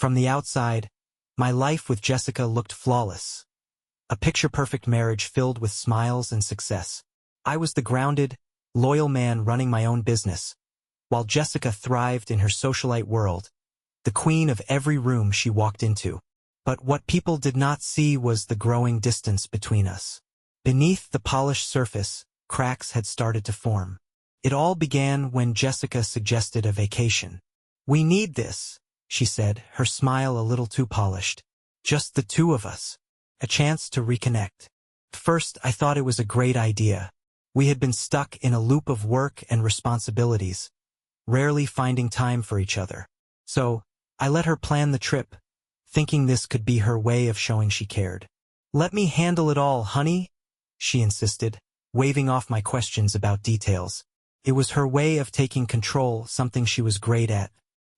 From the outside, my life with Jessica looked flawless. A picture-perfect marriage filled with smiles and success. I was the grounded, loyal man running my own business, while Jessica thrived in her socialite world, the queen of every room she walked into. But what people did not see was the growing distance between us. Beneath the polished surface, cracks had started to form. It all began when Jessica suggested a vacation. "We need this," she said, her smile a little too polished. "Just the two of us. A chance to reconnect." First, I thought it was a great idea. We had been stuck in a loop of work and responsibilities, rarely finding time for each other. So, I let her plan the trip, thinking this could be her way of showing she cared. "Let me handle it all, honey," she insisted, waving off my questions about details. It was her way of taking control, something she was great at.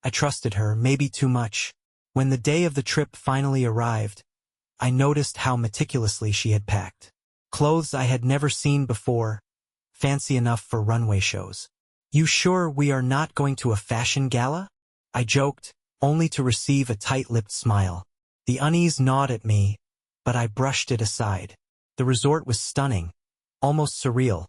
I trusted her, maybe too much. When the day of the trip finally arrived, I noticed how meticulously she had packed. Clothes I had never seen before, fancy enough for runway shows. "You sure we are not going to a fashion gala?" I joked, only to receive a tight-lipped smile. The unease gnawed at me, but I brushed it aside. The resort was stunning, almost surreal,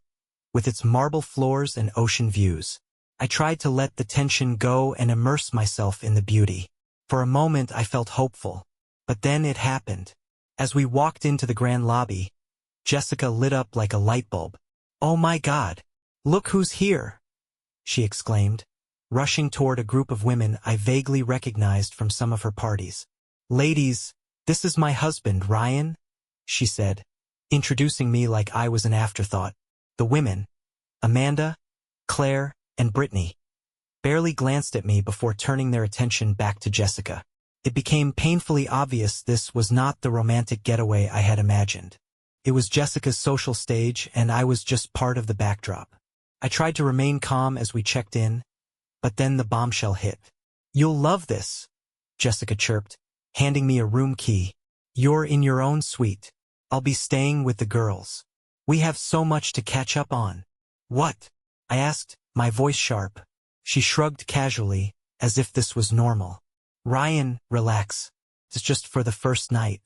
with its marble floors and ocean views. I tried to let the tension go and immerse myself in the beauty. For a moment I felt hopeful, but then it happened. As we walked into the grand lobby, Jessica lit up like a light bulb. "Oh my God! Look who's here!" she exclaimed, rushing toward a group of women I vaguely recognized from some of her parties. "Ladies, this is my husband, Ryan," she said, introducing me like I was an afterthought. The women, Amanda, Claire, and Brittany, barely glanced at me before turning their attention back to Jessica. It became painfully obvious this was not the romantic getaway I had imagined. It was Jessica's social stage, and I was just part of the backdrop. I tried to remain calm as we checked in, but then the bombshell hit. "You'll love this," Jessica chirped, handing me a room key. "You're in your own suite. I'll be staying with the girls. We have so much to catch up on." "What?" I asked, my voice sharp. She shrugged casually, as if this was normal. "Ryan, relax. It's just for the first night.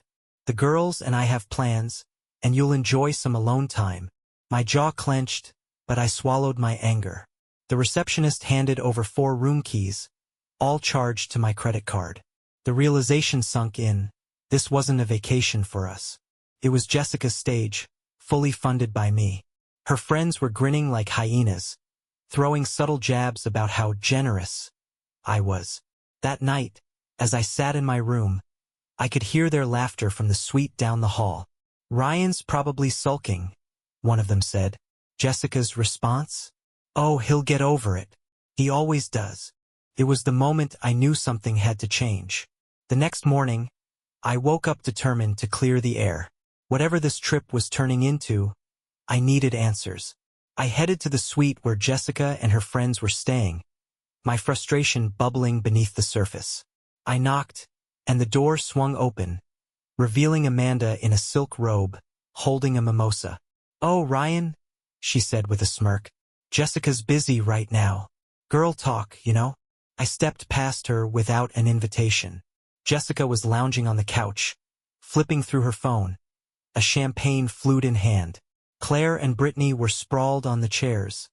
The girls and I have plans, and you'll enjoy some alone time." My jaw clenched, but I swallowed my anger. The receptionist handed over 4 room keys, all charged to my credit card. The realization sunk in. This wasn't a vacation for us. It was Jessica's stage, fully funded by me. Her friends were grinning like hyenas, throwing subtle jabs about how generous I was. That night, as I sat in my room, I could hear their laughter from the suite down the hall. "Ryan's probably sulking," one of them said. Jessica's response? "Oh, he'll get over it. He always does." It was the moment I knew something had to change. The next morning, I woke up determined to clear the air. Whatever this trip was turning into, I needed answers. I headed to the suite where Jessica and her friends were staying, my frustration bubbling beneath the surface. I knocked, and the door swung open, revealing Amanda in a silk robe, holding a mimosa. "Oh, Ryan," she said with a smirk. "Jessica's busy right now. Girl talk, you know." I stepped past her without an invitation. Jessica was lounging on the couch, flipping through her phone, a champagne flute in hand. Claire and Brittany were sprawled on the chairs,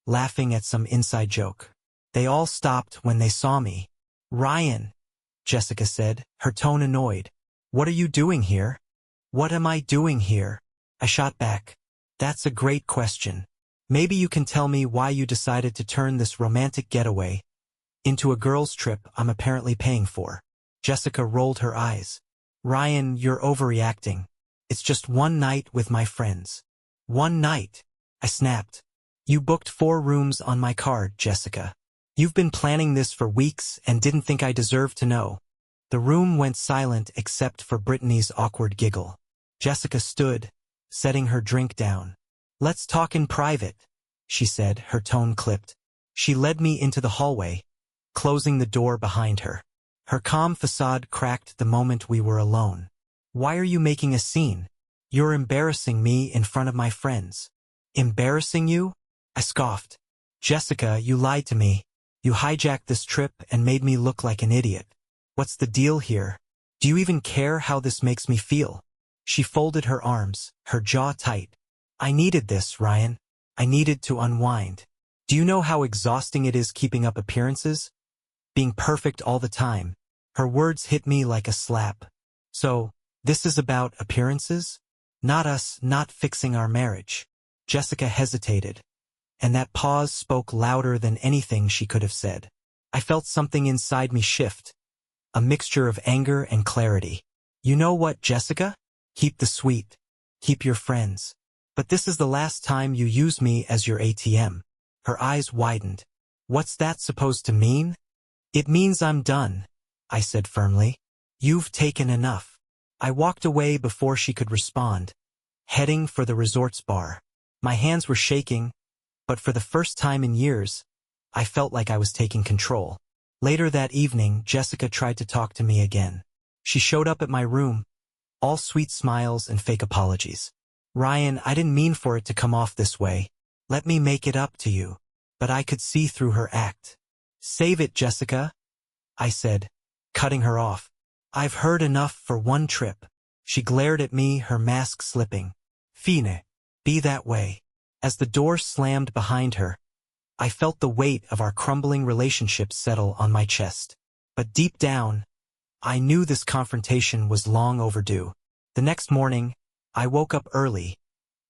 laughing at some inside joke. They all stopped when they saw me. "Ryan," Jessica said, her tone annoyed. "What are you doing here?" "What am I doing here?" I shot back. "That's a great question. Maybe you can tell me why you decided to turn this romantic getaway into a girls' trip I'm apparently paying for." Jessica rolled her eyes. "Ryan, you're overreacting. It's just one night with my friends." "One night?" I snapped. "You booked 4 rooms on my card, Jessica. You've been planning this for weeks and didn't think I deserved to know." The room went silent except for Brittany's awkward giggle. Jessica stood, setting her drink down. "Let's talk in private," she said, her tone clipped. She led me into the hallway, closing the door behind her. Her calm facade cracked the moment we were alone. "Why are you making a scene? You're embarrassing me in front of my friends." "Embarrassing you?" I scoffed. "Jessica, you lied to me. You hijacked this trip and made me look like an idiot." What's the deal here? Do you even care how this makes me feel? She folded her arms, her jaw tight. I needed this, Ryan. I needed to unwind. Do you know how exhausting it is keeping up appearances? Being perfect all the time. Her words hit me like a slap. So, this is about appearances? Not us not fixing our marriage. Jessica hesitated, and that pause spoke louder than anything she could have said. I felt something inside me shift, a mixture of anger and clarity. You know what, Jessica? Keep the sweet. Keep your friends. But this is the last time you use me as your ATM. Her eyes widened. What's that supposed to mean? It means I'm done, I said firmly. You've taken enough. I walked away before she could respond, heading for the resort's bar. My hands were shaking, but for the first time in years, I felt like I was taking control. Later that evening, Jessica tried to talk to me again. She showed up at my room, all sweet smiles and fake apologies. Ryan, I didn't mean for it to come off this way. Let me make it up to you. But I could see through her act. Save it, Jessica, I said, cutting her off. I've heard enough for one trip. She glared at me, her mask slipping. Fine, be that way. As the door slammed behind her, I felt the weight of our crumbling relationship settle on my chest. But deep down, I knew this confrontation was long overdue. The next morning, I woke up early,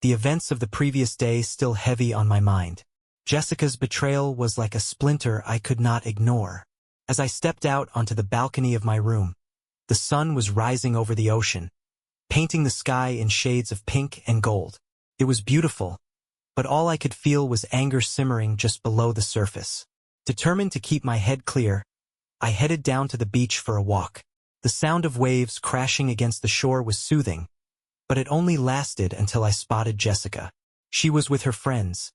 the events of the previous day still heavy on my mind. Jessica's betrayal was like a splinter I could not ignore. As I stepped out onto the balcony of my room, the sun was rising over the ocean, painting the sky in shades of pink and gold. It was beautiful, but all I could feel was anger simmering just below the surface. Determined to keep my head clear, I headed down to the beach for a walk. The sound of waves crashing against the shore was soothing, but it only lasted until I spotted Jessica. She was with her friends,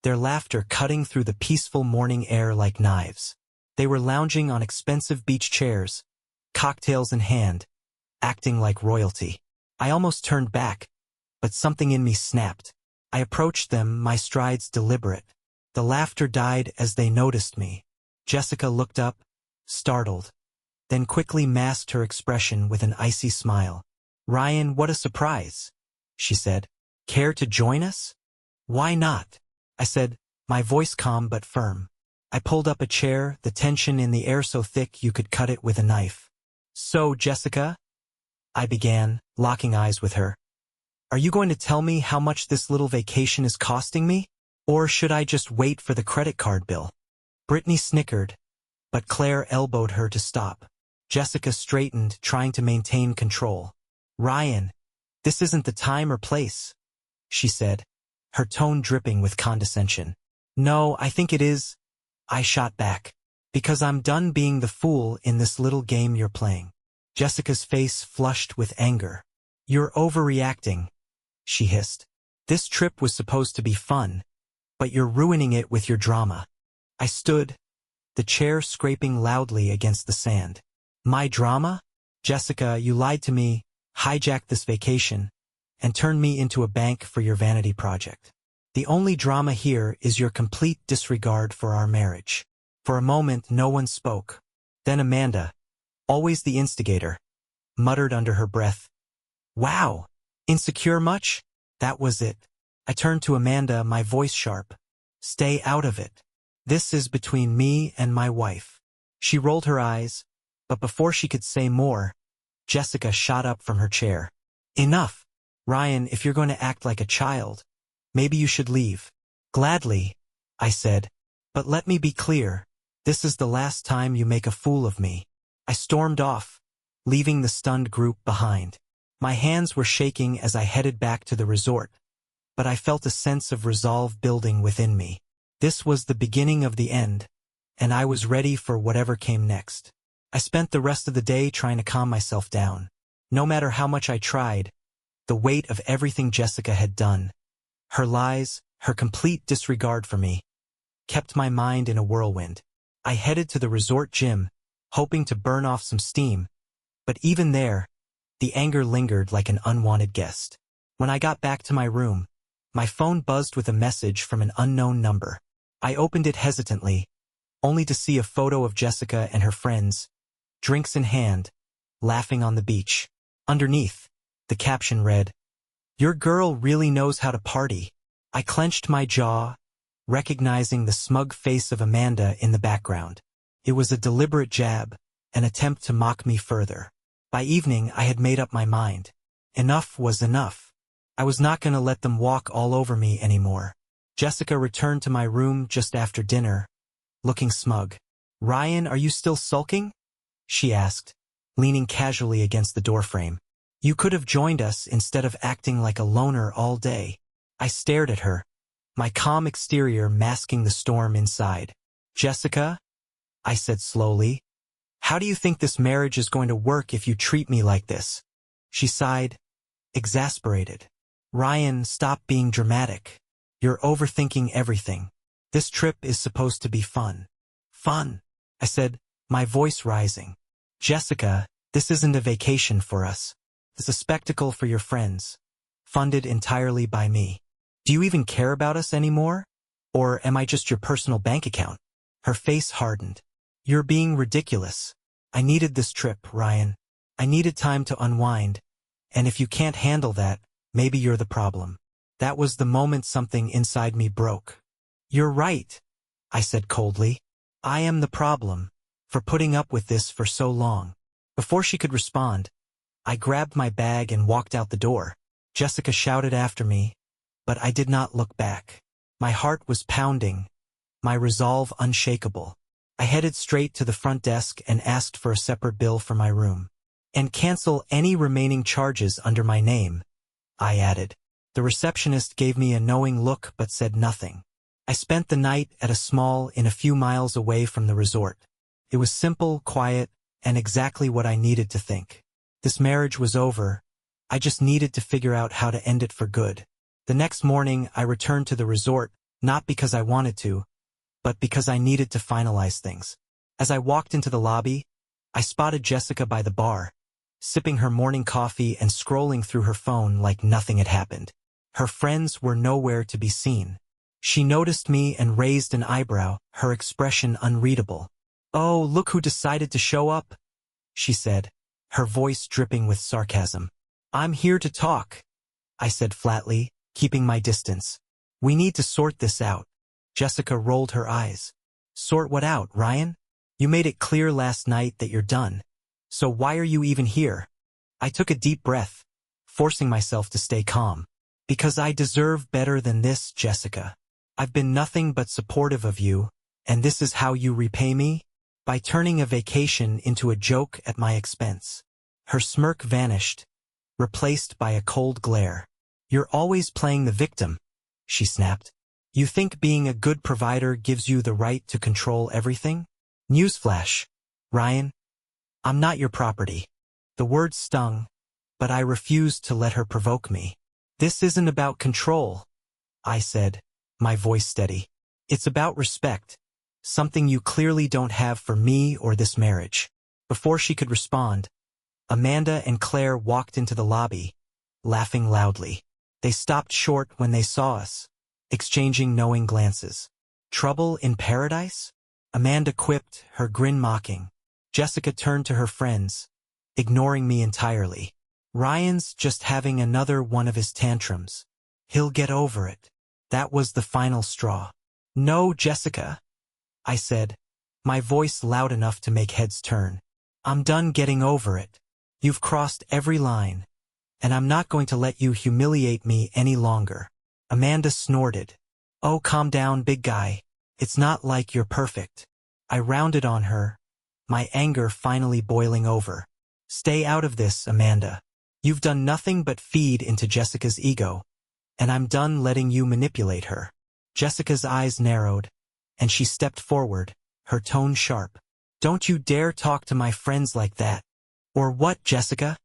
their laughter cutting through the peaceful morning air like knives. They were lounging on expensive beach chairs, cocktails in hand, acting like royalty. I almost turned back, but something in me snapped. I approached them, my strides deliberate. The laughter died as they noticed me. Jessica looked up, startled, then quickly masked her expression with an icy smile. Ryan, what a surprise, she said. Care to join us? Why not? I said, my voice calm but firm. I pulled up a chair, the tension in the air so thick you could cut it with a knife. So, Jessica, I began, locking eyes with her. Are you going to tell me how much this little vacation is costing me? Or should I just wait for the credit card bill? Brittany snickered, but Claire elbowed her to stop. Jessica straightened, trying to maintain control. Ryan, this isn't the time or place, she said, her tone dripping with condescension. No, I think it is, I shot back, because I'm done being the fool in this little game you're playing. Jessica's face flushed with anger. You're overreacting, she hissed. This trip was supposed to be fun, but you're ruining it with your drama. I stood, the chair scraping loudly against the sand. My drama? Jessica, you lied to me, hijacked this vacation, and turned me into a bank for your vanity project. The only drama here is your complete disregard for our marriage. For a moment, no one spoke. Then Amanda, always the instigator, muttered under her breath. Wow, insecure much? That was it. I turned to Amanda, my voice sharp. Stay out of it. This is between me and my wife. She rolled her eyes, but before she could say more, Jessica shot up from her chair. Enough. Ryan, if you're going to act like a child, maybe you should leave. Gladly, I said, but let me be clear. This is the last time you make a fool of me. I stormed off, leaving the stunned group behind. My hands were shaking as I headed back to the resort, but I felt a sense of resolve building within me. This was the beginning of the end, and I was ready for whatever came next. I spent the rest of the day trying to calm myself down. No matter how much I tried, the weight of everything Jessica had done, her lies, her complete disregard for me, kept my mind in a whirlwind. I headed to the resort gym, hoping to burn off some steam, but even there, the anger lingered like an unwanted guest. When I got back to my room, my phone buzzed with a message from an unknown number. I opened it hesitantly, only to see a photo of Jessica and her friends, drinks in hand, laughing on the beach. Underneath, the caption read, "Your girl really knows how to party." I clenched my jaw, recognizing the smug face of Amanda in the background. It was a deliberate jab, an attempt to mock me further. By evening, I had made up my mind. Enough was enough. I was not going to let them walk all over me anymore. Jessica returned to my room just after dinner, looking smug. "Ryan, are you still sulking?" she asked, leaning casually against the doorframe. "You could have joined us instead of acting like a loner all day." I stared at her, my calm exterior masking the storm inside. "Jessica," I said slowly, "how do you think this marriage is going to work if you treat me like this?" She sighed, exasperated. "Ryan, stop being dramatic. You're overthinking everything. This trip is supposed to be fun." "Fun," I said, my voice rising. "Jessica, this isn't a vacation for us. It's a spectacle for your friends, funded entirely by me. Do you even care about us anymore? Or am I just your personal bank account?" Her face hardened. "You're being ridiculous. I needed this trip, Ryan. I needed time to unwind. And if you can't handle that, maybe you're the problem." That was the moment something inside me broke. "You're right," I said coldly. "I am the problem, for putting up with this for so long." Before she could respond, I grabbed my bag and walked out the door. Jessica shouted after me, but I did not look back. My heart was pounding, my resolve unshakable. I headed straight to the front desk and asked for a separate bill for my room. "And cancel any remaining charges under my name," I added. The receptionist gave me a knowing look but said nothing. I spent the night at a small inn a few miles away from the resort. It was simple, quiet, and exactly what I needed to think. This marriage was over. I just needed to figure out how to end it for good. The next morning, I returned to the resort, not because I wanted to, but because I needed to finalize things. As I walked into the lobby, I spotted Jessica by the bar, sipping her morning coffee and scrolling through her phone like nothing had happened. Her friends were nowhere to be seen. She noticed me and raised an eyebrow, her expression unreadable. "Oh, look who decided to show up," she said, her voice dripping with sarcasm. "I'm here to talk," I said flatly, keeping my distance. "We need to sort this out." Jessica rolled her eyes. "Sort what out, Ryan? You made it clear last night that you're done. So why are you even here?" I took a deep breath, forcing myself to stay calm. "Because I deserve better than this, Jessica. I've been nothing but supportive of you, and this is how you repay me? By turning a vacation into a joke at my expense." Her smirk vanished, replaced by a cold glare. "You're always playing the victim," she snapped. "You think being a good provider gives you the right to control everything? Newsflash, Ryan, I'm not your property." The words stung, but I refused to let her provoke me. "This isn't about control," I said, my voice steady. "It's about respect, something you clearly don't have for me or this marriage." Before she could respond, Amanda and Claire walked into the lobby, laughing loudly. They stopped short when they saw us, exchanging knowing glances. "Trouble in paradise?" Amanda quipped, her grin mocking. Jessica turned to her friends, ignoring me entirely. "Ryan's just having another one of his tantrums. He'll get over it." That was the final straw. "No, Jessica," I said, my voice loud enough to make heads turn. "I'm done getting over it. You've crossed every line, and I'm not going to let you humiliate me any longer." Amanda snorted. "Oh, calm down, big guy. It's not like you're perfect." I rounded on her, my anger finally boiling over. "Stay out of this, Amanda. You've done nothing but feed into Jessica's ego, and I'm done letting you manipulate her." Jessica's eyes narrowed, and she stepped forward, her tone sharp. "Don't you dare talk to my friends like that." "Or what, Jessica?"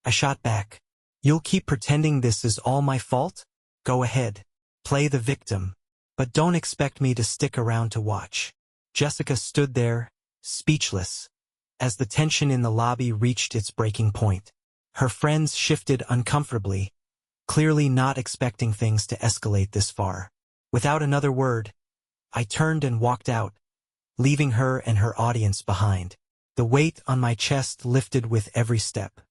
I shot back. "You'll keep pretending this is all my fault? Go ahead. Play the victim. But don't expect me to stick around to watch." Jessica stood there, speechless, as the tension in the lobby reached its breaking point. Her friends shifted uncomfortably, clearly not expecting things to escalate this far. Without another word, I turned and walked out, leaving her and her audience behind. The weight on my chest lifted with every step.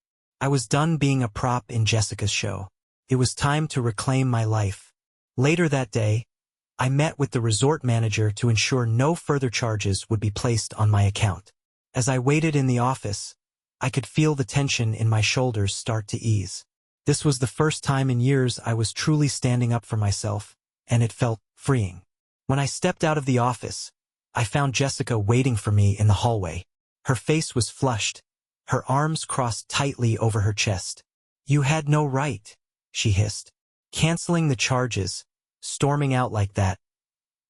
I was done being a prop in Jessica's show. It was time to reclaim my life. Later that day, I met with the resort manager to ensure no further charges would be placed on my account. As I waited in the office, I could feel the tension in my shoulders start to ease. This was the first time in years I was truly standing up for myself, and it felt freeing. When I stepped out of the office, I found Jessica waiting for me in the hallway. Her face was flushed, her arms crossed tightly over her chest. "You had no right," she hissed. "Canceling the charges, storming out like that.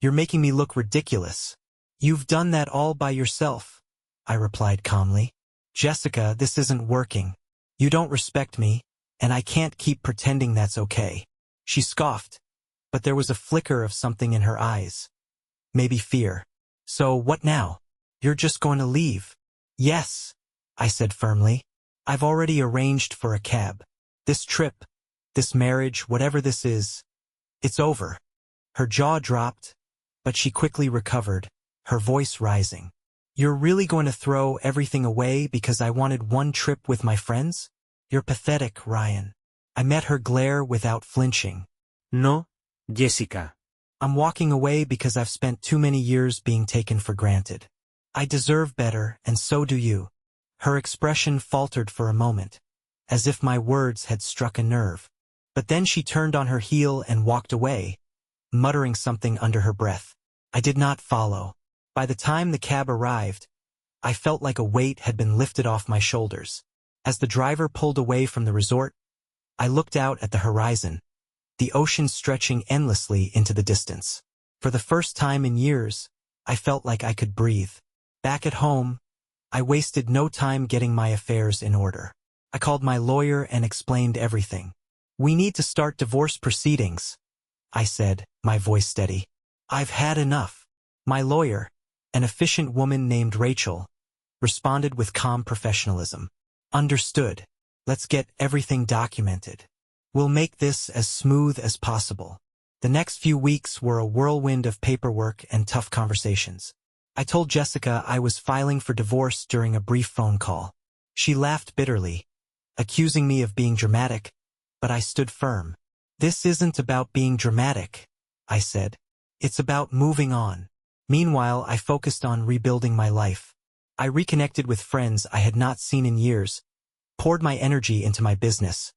You're making me look ridiculous." "You've done that all by yourself," I replied calmly. "Jessica, this isn't working. You don't respect me, and I can't keep pretending that's okay." She scoffed, but there was a flicker of something in her eyes. Maybe fear. "So what now? You're just going to leave?" "Yes," I said firmly. "I've already arranged for a cab. This trip, this marriage, whatever this is, it's over." Her jaw dropped, but she quickly recovered, her voice rising. "You're really going to throw everything away because I wanted one trip with my friends? You're pathetic, Ryan." I met her glare without flinching. No, Jessica. "I'm walking away because I've spent too many years being taken for granted. I deserve better, and so do you." Her expression faltered for a moment, as if my words had struck a nerve. But then she turned on her heel and walked away, muttering something under her breath. I did not follow. By the time the cab arrived, I felt like a weight had been lifted off my shoulders. As the driver pulled away from the resort, I looked out at the horizon, the ocean stretching endlessly into the distance. For the first time in years, I felt like I could breathe. Back at home, I wasted no time getting my affairs in order. I called my lawyer and explained everything. "We need to start divorce proceedings," I said, my voice steady. "I've had enough." My lawyer, an efficient woman named Rachel, responded with calm professionalism. "Understood. Let's get everything documented. We'll make this as smooth as possible." The next few weeks were a whirlwind of paperwork and tough conversations. I told Jessica I was filing for divorce during a brief phone call. She laughed bitterly, accusing me of being dramatic, but I stood firm. "This isn't about being dramatic," I said. "It's about moving on." Meanwhile, I focused on rebuilding my life. I reconnected with friends I had not seen in years, poured my energy into my business,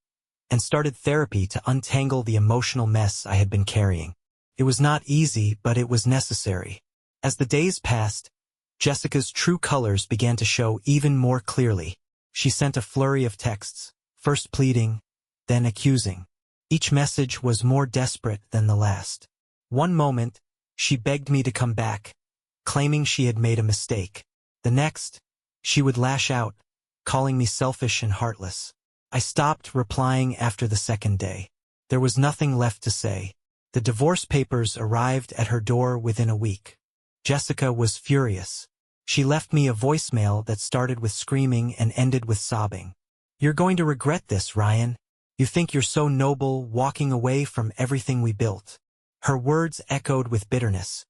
and started therapy to untangle the emotional mess I had been carrying. It was not easy, but it was necessary. As the days passed, Jessica's true colors began to show even more clearly. She sent a flurry of texts, first pleading, then accusing. Each message was more desperate than the last. One moment, she begged me to come back, claiming she had made a mistake. The next, she would lash out, calling me selfish and heartless. I stopped replying after the second day. There was nothing left to say. The divorce papers arrived at her door within a week. Jessica was furious. She left me a voicemail that started with screaming and ended with sobbing. "You're going to regret this, Ryan. You think you're so noble, walking away from everything we built." Her words echoed with bitterness,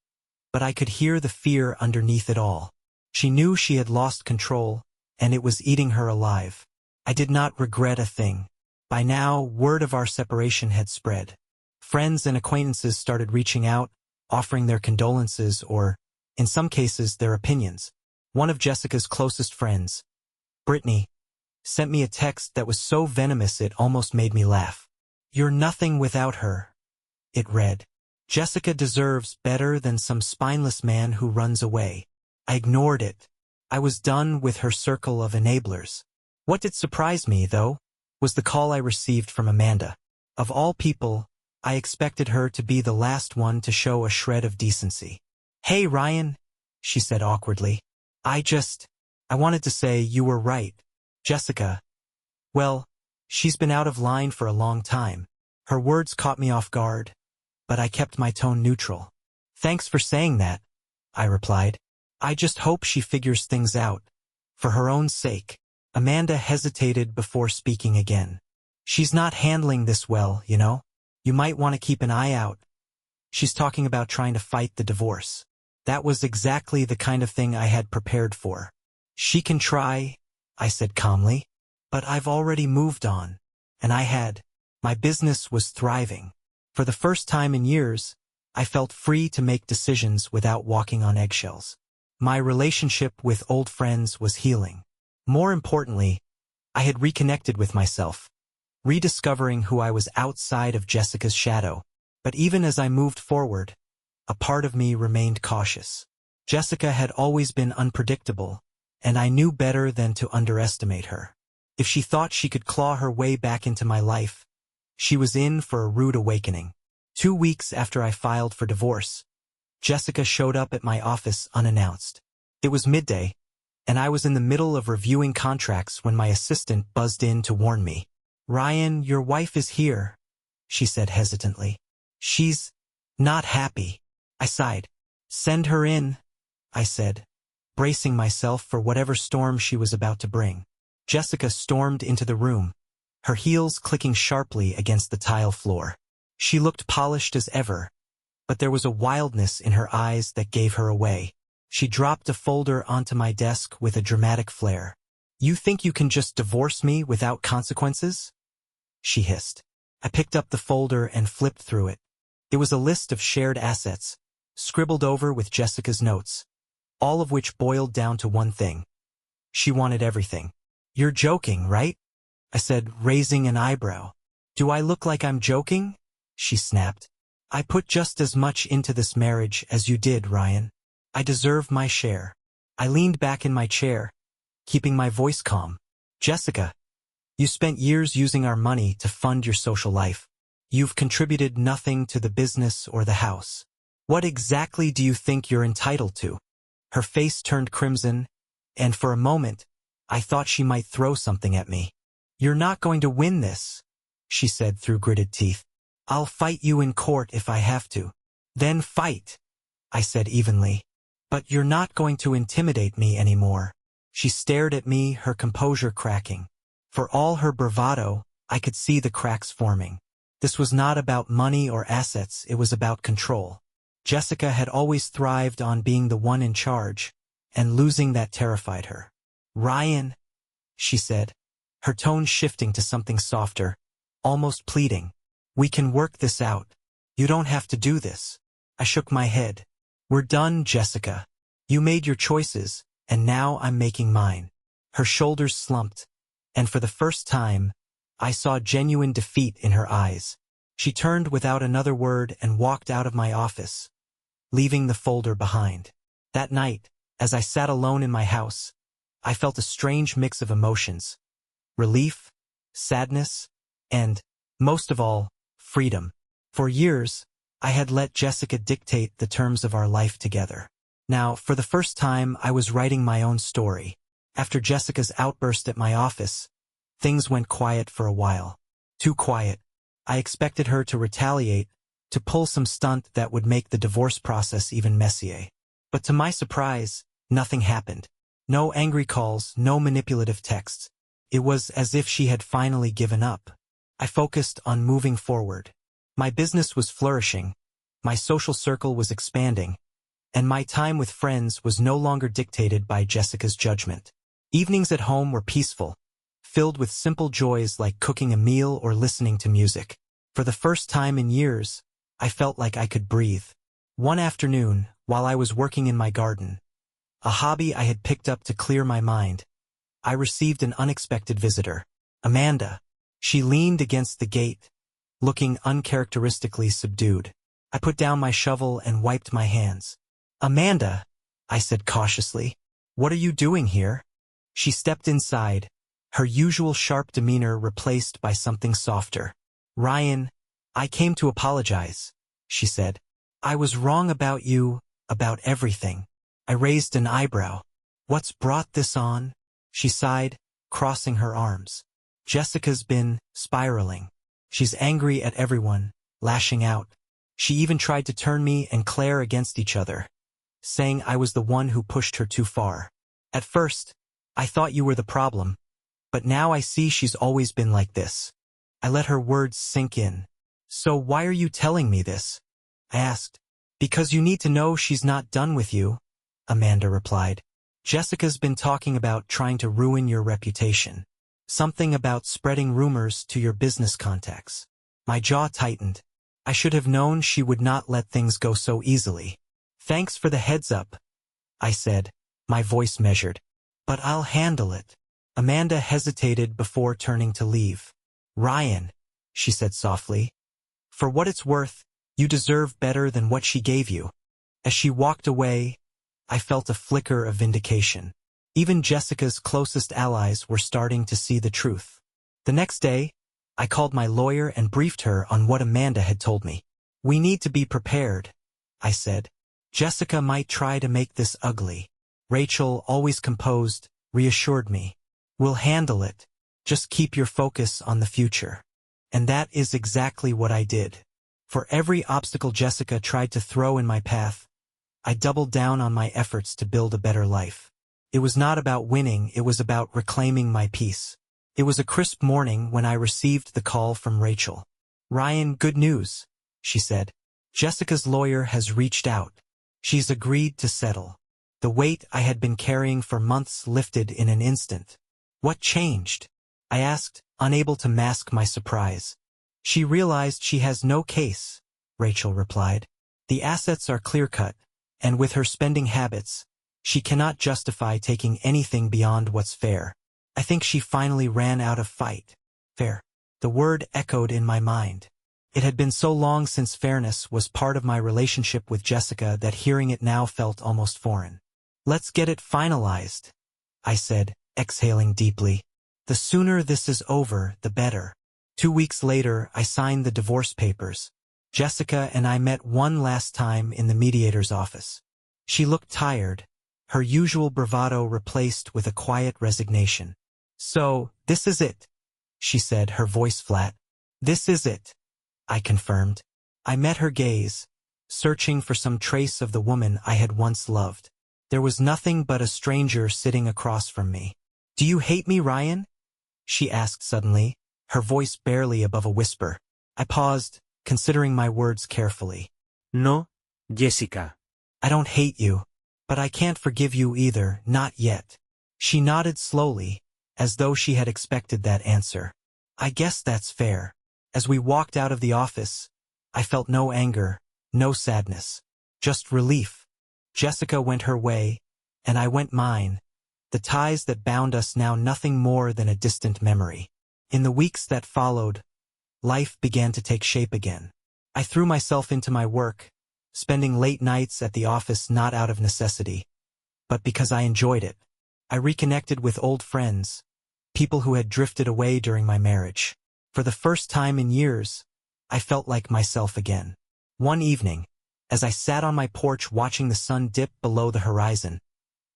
but I could hear the fear underneath it all. She knew she had lost control, and it was eating her alive. I did not regret a thing. By now, word of our separation had spread. Friends and acquaintances started reaching out, offering their condolences or, in some cases, their opinions. One of Jessica's closest friends, Brittany, sent me a text that was so venomous it almost made me laugh. "You're nothing without her," it read. "Jessica deserves better than some spineless man who runs away." I ignored it. I was done with her circle of enablers. What did surprise me, though, was the call I received from Amanda. Of all people, I expected her to be the last one to show a shred of decency. "Hey, Ryan," she said awkwardly. I wanted to say you were right. Jessica, well, she's been out of line for a long time." Her words caught me off guard, but I kept my tone neutral. "Thanks for saying that," I replied. "I just hope she figures things out, for her own sake." Amanda hesitated before speaking again. "She's not handling this well, you know. You might want to keep an eye out. She's talking about trying to fight the divorce." That was exactly the kind of thing I had prepared for. She can try, I said calmly. But I've already moved on. And my business was thriving. For the first time in years, I felt free to make decisions without walking on eggshells. My relationship with old friends was healing. More importantly, I had reconnected with myself, rediscovering who I was outside of Jessica's shadow. But even as I moved forward, a part of me remained cautious. Jessica had always been unpredictable, and I knew better than to underestimate her. If she thought she could claw her way back into my life, she was in for a rude awakening. 2 weeks after I filed for divorce, Jessica showed up at my office unannounced. It was midday, and I was in the middle of reviewing contracts when my assistant buzzed in to warn me. "Ryan, your wife is here," she said hesitantly. "She's not happy." I sighed. "Send her in," I said, bracing myself for whatever storm she was about to bring. Jessica stormed into the room, her heels clicking sharply against the tile floor. She looked polished as ever, but there was a wildness in her eyes that gave her away. She dropped a folder onto my desk with a dramatic flair. "You think you can just divorce me without consequences?" she hissed. I picked up the folder and flipped through it. It was a list of shared assets, scribbled over with Jessica's notes, all of which boiled down to one thing. She wanted everything. "You're joking, right?" I said, raising an eyebrow. "Do I look like I'm joking?" she snapped. "I put just as much into this marriage as you did, Ryan. I deserve my share." I leaned back in my chair, keeping my voice calm. "Jessica, you spent years using our money to fund your social life. You've contributed nothing to the business or the house. What exactly do you think you're entitled to?" Her face turned crimson, and for a moment, I thought she might throw something at me. "You're not going to win this," she said through gritted teeth. "I'll fight you in court if I have to." "Then fight," I said evenly. "But you're not going to intimidate me anymore." She stared at me, her composure cracking. For all her bravado, I could see the cracks forming. This was not about money or assets, it was about control. Jessica had always thrived on being the one in charge, and losing that terrified her. "Ryan," she said, her tone shifting to something softer, almost pleading. "We can work this out. You don't have to do this." I shook my head. "We're done, Jessica. You made your choices, and now I'm making mine." Her shoulders slumped, and for the first time, I saw genuine defeat in her eyes. She turned without another word and walked out of my office, leaving the folder behind. That night, as I sat alone in my house, I felt a strange mix of emotions: relief, sadness, and, most of all, freedom. For years, I had let Jessica dictate the terms of our life together. Now, for the first time, I was writing my own story. After Jessica's outburst at my office, things went quiet for a while. Too quiet. I expected her to retaliate, to pull some stunt that would make the divorce process even messier. But to my surprise, nothing happened. No angry calls, no manipulative texts. It was as if she had finally given up. I focused on moving forward. My business was flourishing, my social circle was expanding, and my time with friends was no longer dictated by Jessica's judgment. Evenings at home were peaceful, filled with simple joys like cooking a meal or listening to music. For the first time in years, I felt like I could breathe. One afternoon, while I was working in my garden, a hobby I had picked up to clear my mind, I received an unexpected visitor. Amanda. She leaned against the gate, looking uncharacteristically subdued. I put down my shovel and wiped my hands. "Amanda," I said cautiously, "what are you doing here?" She stepped inside, her usual sharp demeanor replaced by something softer. "Ryan, I came to apologize," she said. "I was wrong about you, about everything." I raised an eyebrow. "What's brought this on?" She sighed, crossing her arms. "Jessica's been spiraling. She's angry at everyone, lashing out. She even tried to turn me and Claire against each other, saying I was the one who pushed her too far. At first, I thought you were the problem, but now I see she's always been like this." I let her words sink in. "So why are you telling me this?" I asked. "Because you need to know she's not done with you," Amanda replied. Jessica's been talking about trying to ruin your reputation. Something about spreading rumors to your business contacts. My jaw tightened. I should have known she would not let things go so easily. Thanks for the heads up, I said, my voice measured. But I'll handle it. Amanda hesitated before turning to leave. Ryan, she said softly. For what it's worth, you deserve better than what she gave you. As she walked away, I felt a flicker of vindication. Even Jessica's closest allies were starting to see the truth. The next day, I called my lawyer and briefed her on what Amanda had told me. We need to be prepared, I said. Jessica might try to make this ugly. Rachel, always composed, reassured me. We'll handle it. Just keep your focus on the future. And that is exactly what I did. For every obstacle Jessica tried to throw in my path, I doubled down on my efforts to build a better life. It was not about winning, it was about reclaiming my peace. It was a crisp morning when I received the call from Rachel. Ryan, good news, she said. Jessica's lawyer has reached out. She's agreed to settle. The weight I had been carrying for months lifted in an instant. What changed? I asked, unable to mask my surprise. She realized she has no case, Rachel replied. The assets are clear-cut, and with her spending habits, she cannot justify taking anything beyond what's fair. I think she finally ran out of fight. Fair. The word echoed in my mind. It had been so long since fairness was part of my relationship with Jessica that hearing it now felt almost foreign. Let's get it finalized, I said, exhaling deeply. The sooner this is over, the better. 2 weeks later, I signed the divorce papers. Jessica and I met one last time in the mediator's office. She looked tired, her usual bravado replaced with a quiet resignation. So, this is it, she said, her voice flat. This is it, I confirmed. I met her gaze, searching for some trace of the woman I had once loved. There was nothing but a stranger sitting across from me. Do you hate me, Ryan? She asked suddenly, her voice barely above a whisper. I paused, considering my words carefully. No, Jessica. I don't hate you, but I can't forgive you either, not yet. She nodded slowly, as though she had expected that answer. I guess that's fair. As we walked out of the office, I felt no anger, no sadness, just relief. Jessica went her way, and I went mine, the ties that bound us now nothing more than a distant memory. In the weeks that followed, life began to take shape again. I threw myself into my work, spending late nights at the office not out of necessity, but because I enjoyed it. I reconnected with old friends, people who had drifted away during my marriage. For the first time in years, I felt like myself again. One evening, as I sat on my porch watching the sun dip below the horizon,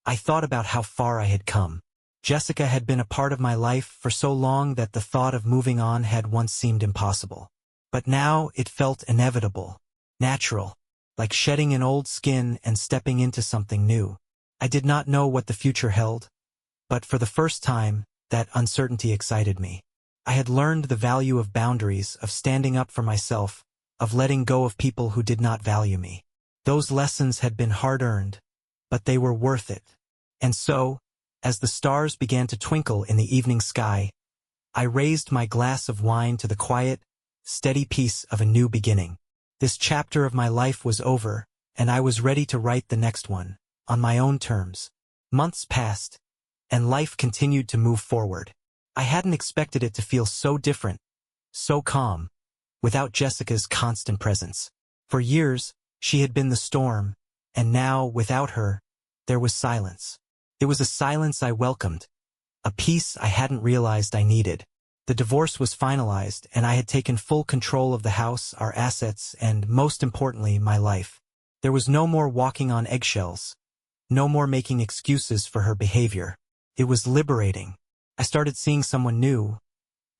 I thought about how far I had come. Jessica had been a part of my life for so long that the thought of moving on had once seemed impossible. But now it felt inevitable, natural, like shedding an old skin and stepping into something new. I did not know what the future held, but for the first time, that uncertainty excited me. I had learned the value of boundaries, of standing up for myself, of letting go of people who did not value me. Those lessons had been hard-earned, but they were worth it. And so, as the stars began to twinkle in the evening sky, I raised my glass of wine to the quiet, steady peace of a new beginning. This chapter of my life was over, and I was ready to write the next one, on my own terms. Months passed, and life continued to move forward. I hadn't expected it to feel so different, so calm, without Jessica's constant presence. For years, she had been the storm, and now, without her, there was silence. It was a silence I welcomed, a peace I hadn't realized I needed. The divorce was finalized, and I had taken full control of the house, our assets, and, most importantly, my life. There was no more walking on eggshells, no more making excuses for her behavior. It was liberating. I started seeing someone new,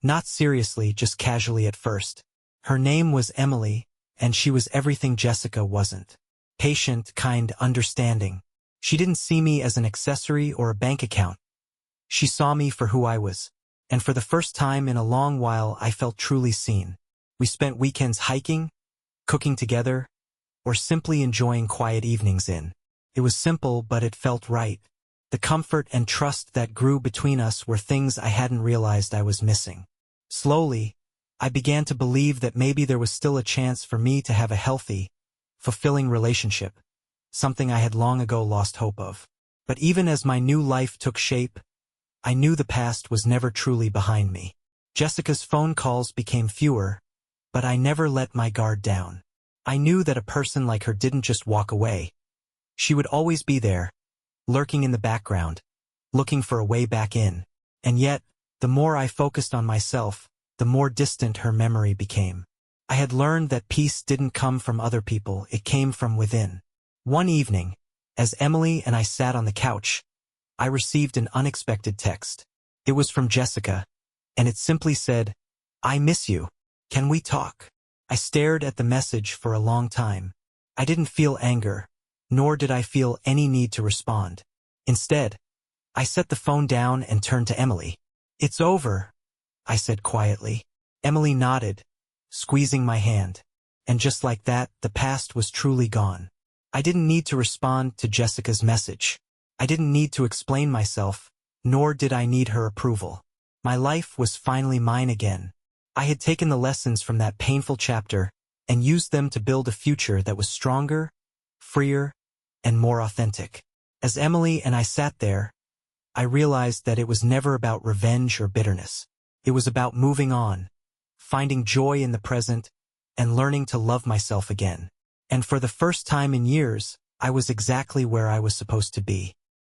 not seriously, just casually at first. Her name was Emily, and she was everything Jessica wasn't. Patient, kind, understanding. She didn't see me as an accessory or a bank account. She saw me for who I was. And for the first time in a long while, I felt truly seen. We spent weekends hiking, cooking together, or simply enjoying quiet evenings in. It was simple, but it felt right. The comfort and trust that grew between us were things I hadn't realized I was missing. Slowly, I began to believe that maybe there was still a chance for me to have a healthy, fulfilling relationship, something I had long ago lost hope of. But even as my new life took shape, I knew the past was never truly behind me. Jessica's phone calls became fewer, but I never let my guard down. I knew that a person like her didn't just walk away. She would always be there, lurking in the background, looking for a way back in. And yet, the more I focused on myself, the more distant her memory became. I had learned that peace didn't come from other people, it came from within. One evening, as Emily and I sat on the couch, I received an unexpected text. It was from Jessica, and it simply said, "I miss you. Can we talk?" I stared at the message for a long time. I didn't feel anger, nor did I feel any need to respond. Instead, I set the phone down and turned to Emily. "It's over," I said quietly. Emily nodded, squeezing my hand. And just like that, the past was truly gone. I didn't need to respond to Jessica's message. I didn't need to explain myself, nor did I need her approval. My life was finally mine again. I had taken the lessons from that painful chapter and used them to build a future that was stronger, freer, and more authentic. As Emily and I sat there, I realized that it was never about revenge or bitterness. It was about moving on, finding joy in the present, and learning to love myself again. And for the first time in years, I was exactly where I was supposed to be.